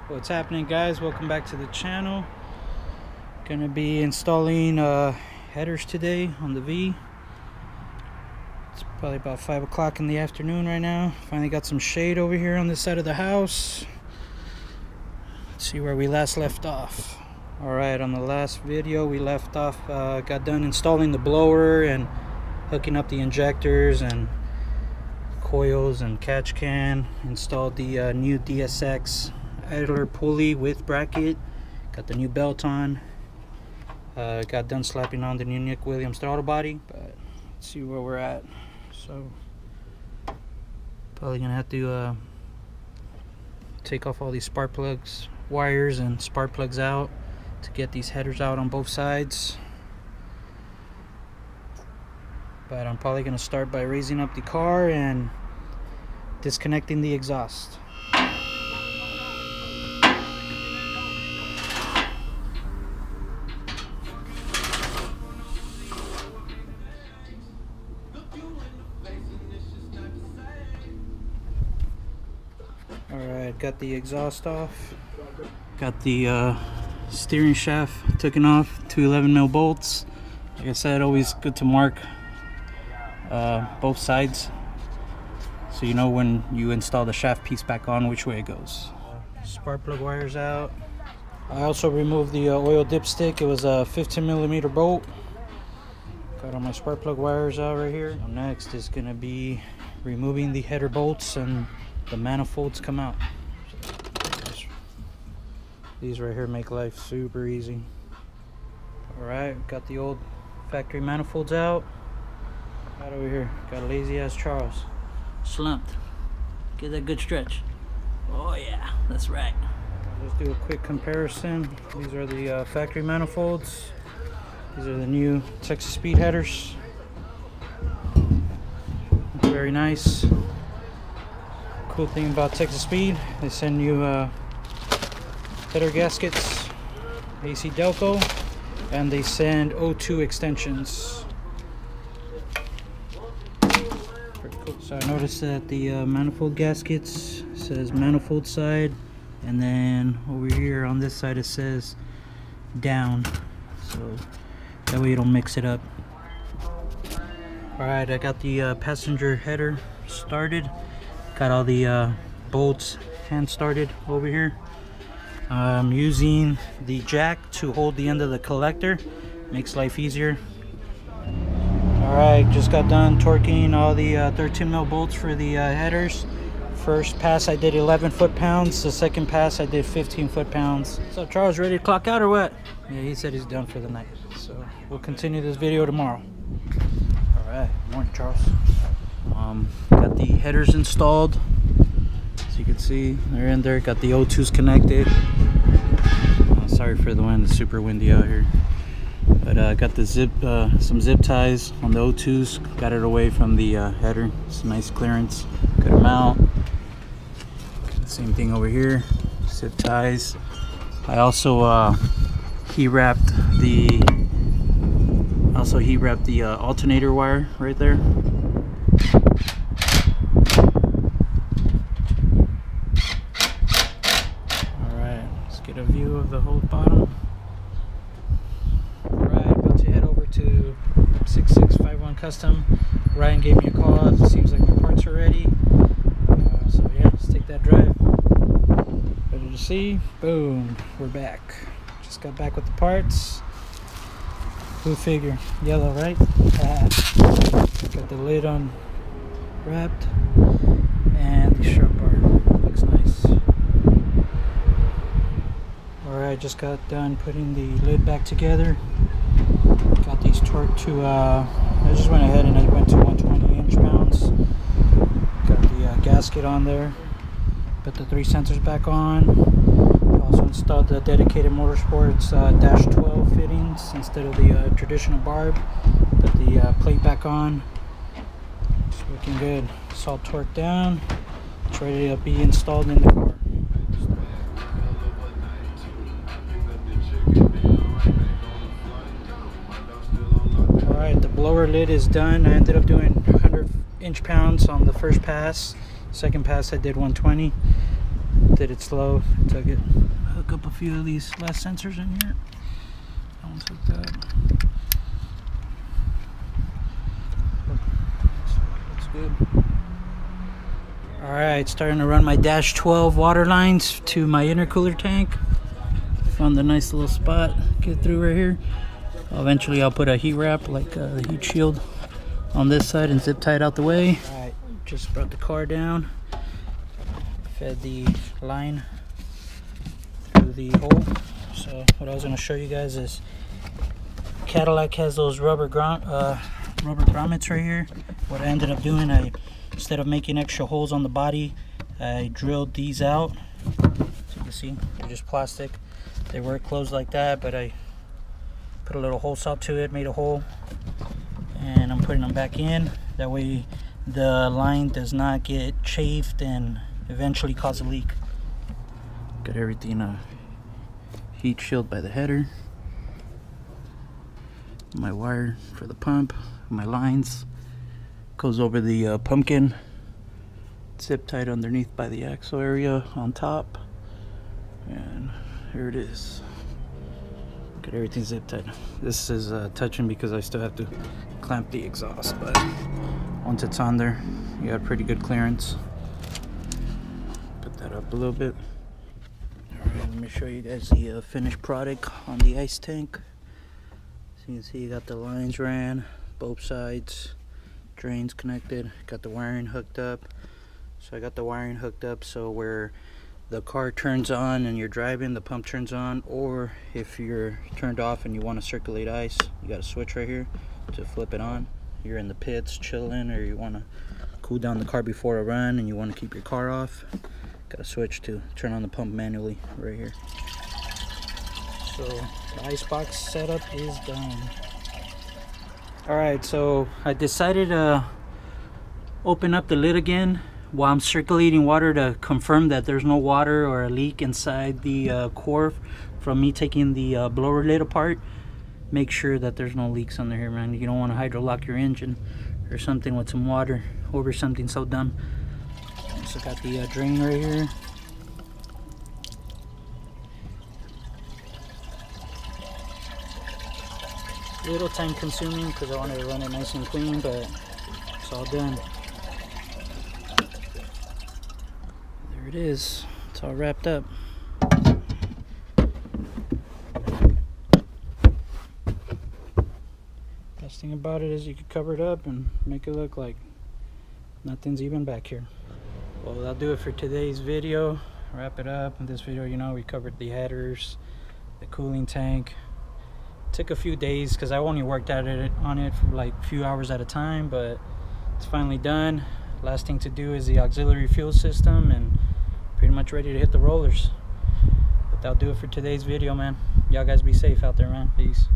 What's happening, guys? Welcome back to the channel. Gonna be installing headers today on the V. It's probably about 5 o'clock in the afternoon right now. Finally got some shade over here on this side of the house. Let's see where we last left off. Alright, on the last video we left off, got done installing the blower and hooking up the injectors and coils and catch can. Installed the new DSX idler pulley with bracket. Got the new belt on. Got done slapping on the new Nick Williams throttle body. But let's see where we're at. So probably gonna have to take off all these spark plugs, wires and spark plugs out to get these headers out on both sides. But I'm probably gonna start by raising up the car and disconnecting the exhaust. Alright, got the exhaust off. Got the steering shaft taken off, 2 11mm bolts. Like I said, always good to mark both sides so you know when you install the shaft piece back on which way it goes. Spark plug wires out. I also removed the oil dipstick. It was a 15mm bolt. Got all my spark plug wires out right here. Next is gonna be removing the header bolts and the manifolds come out. These right here make life super easy. Alright, got the old factory manifolds out. Right over here, got a lazy ass Charles. Slumped. Get that good stretch. Oh yeah, that's right. Let's do a quick comparison. These are the factory manifolds. These are the new Texas Speed headers. Very nice. Cool thing about Texas Speed, they send you header gaskets, AC Delco, and they send O2 extensions. Pretty cool. So I noticed that the manifold gaskets says manifold side, and then over here on this side it says down, so that way you don't mix it up. Alright, I got the passenger header started. Got all the bolts hand started over here. I'm using the jack to hold the end of the collector. Makes life easier. Alright, just got done torquing all the 13mm bolts for the headers. First pass I did 11 foot-pounds. The second pass I did 15 foot-pounds. So Charles, ready to clock out or what? Yeah, he said he's done for the night. So we'll continue this video tomorrow. Alright, morning Charles. Got the headers installed. As you can see, they're in there. Got the O2s connected. Sorry for the wind, it's super windy out here. But got the some zip ties on the O2s. Got it away from the header. It's a nice clearance. Good amount. Same thing over here. Zip ties. I also heat wrapped the alternator wire right there. A view of the whole bottom. Alright, about to head over to 6651 Custom. Ryan gave me a call. It seems like my parts are ready. So yeah, let's take that drive. Ready to see? Boom, we're back. Just got back with the parts. Blue figure, yellow, right? Got the lid on wrapped and the sharp bar. Looks nice. Alright, just got done putting the lid back together. Got these torqued to, I just went ahead and I went to 120 inch-pounds. Got the gasket on there. Put the 3 sensors back on. Also installed the dedicated Motorsports dash 12 fittings instead of the traditional barb. Put the plate back on. It's looking good. It's all torqued down. It's ready to be installed in the car. Alright, the blower lid is done. I ended up doing 100 inch-pounds on the first pass. Second pass I did 120. Did it slow, took it. Hook up a few of these last sensors in here. That one's hooked up. Looks good. Alright, starting to run my Dash 12 water lines to my intercooler tank. Found a nice little spot, get through right here. Eventually I'll put a heat wrap, like the heat shield, on this side and zip tie it out the way. Alright, just brought the car down. Fed the line through the hole. So what I was going to show you guys is Cadillac has those rubber grommets right here. What I ended up doing, instead of making extra holes on the body, I drilled these out. So you can see they're just plastic. They were closed like that, but I put a little hole saw to it, made a hole, and I'm putting them back in. That way the line does not get chafed and eventually cause a leak. Got everything heat shield by the header. My wire for the pump, my lines goes over the pumpkin, zip tied underneath by the axle area on top, and here it is. Got everything zip tied. This is touching because I still have to clamp the exhaust, but once it's on there, you have pretty good clearance. Put that up a little bit. Alright, let me show you guys the finished product on the ice tank. So you can see you got the lines ran, both sides, drains connected, got the wiring hooked up. So I got the wiring hooked up so where the car turns on and you're driving, the pump turns on, or if you're turned off and you want to circulate ice, you got a switch right here to flip it on. You're in the pits chilling, or you want to cool down the car before a run and you want to keep your car off, got a switch to turn on the pump manually right here. So the icebox setup is done. Alright, so I decided to open up the lid again while I'm circulating water to confirm that there's no water or a leak inside the core from me taking the blower lid apart. Make sure that there's no leaks under here, man. You don't want to hydro lock your engine or something with some water over something so dumb. Also got the drain right here. A little time consuming because I wanted to run it nice and clean, but it's all done. There it is. It's all wrapped up. Best thing about it is you could cover it up and make it look like nothing's even back here. Well, that'll do it for today's video. Wrap it up. In this video, you know, we covered the headers, the cooling tank. Took a few days because I only worked on it for like a few hours at a time, but it's finally done. Last thing to do is the auxiliary fuel system, and pretty much ready to hit the rollers. But that'll do it for today's video, man. Y'all guys be safe out there, man. Peace.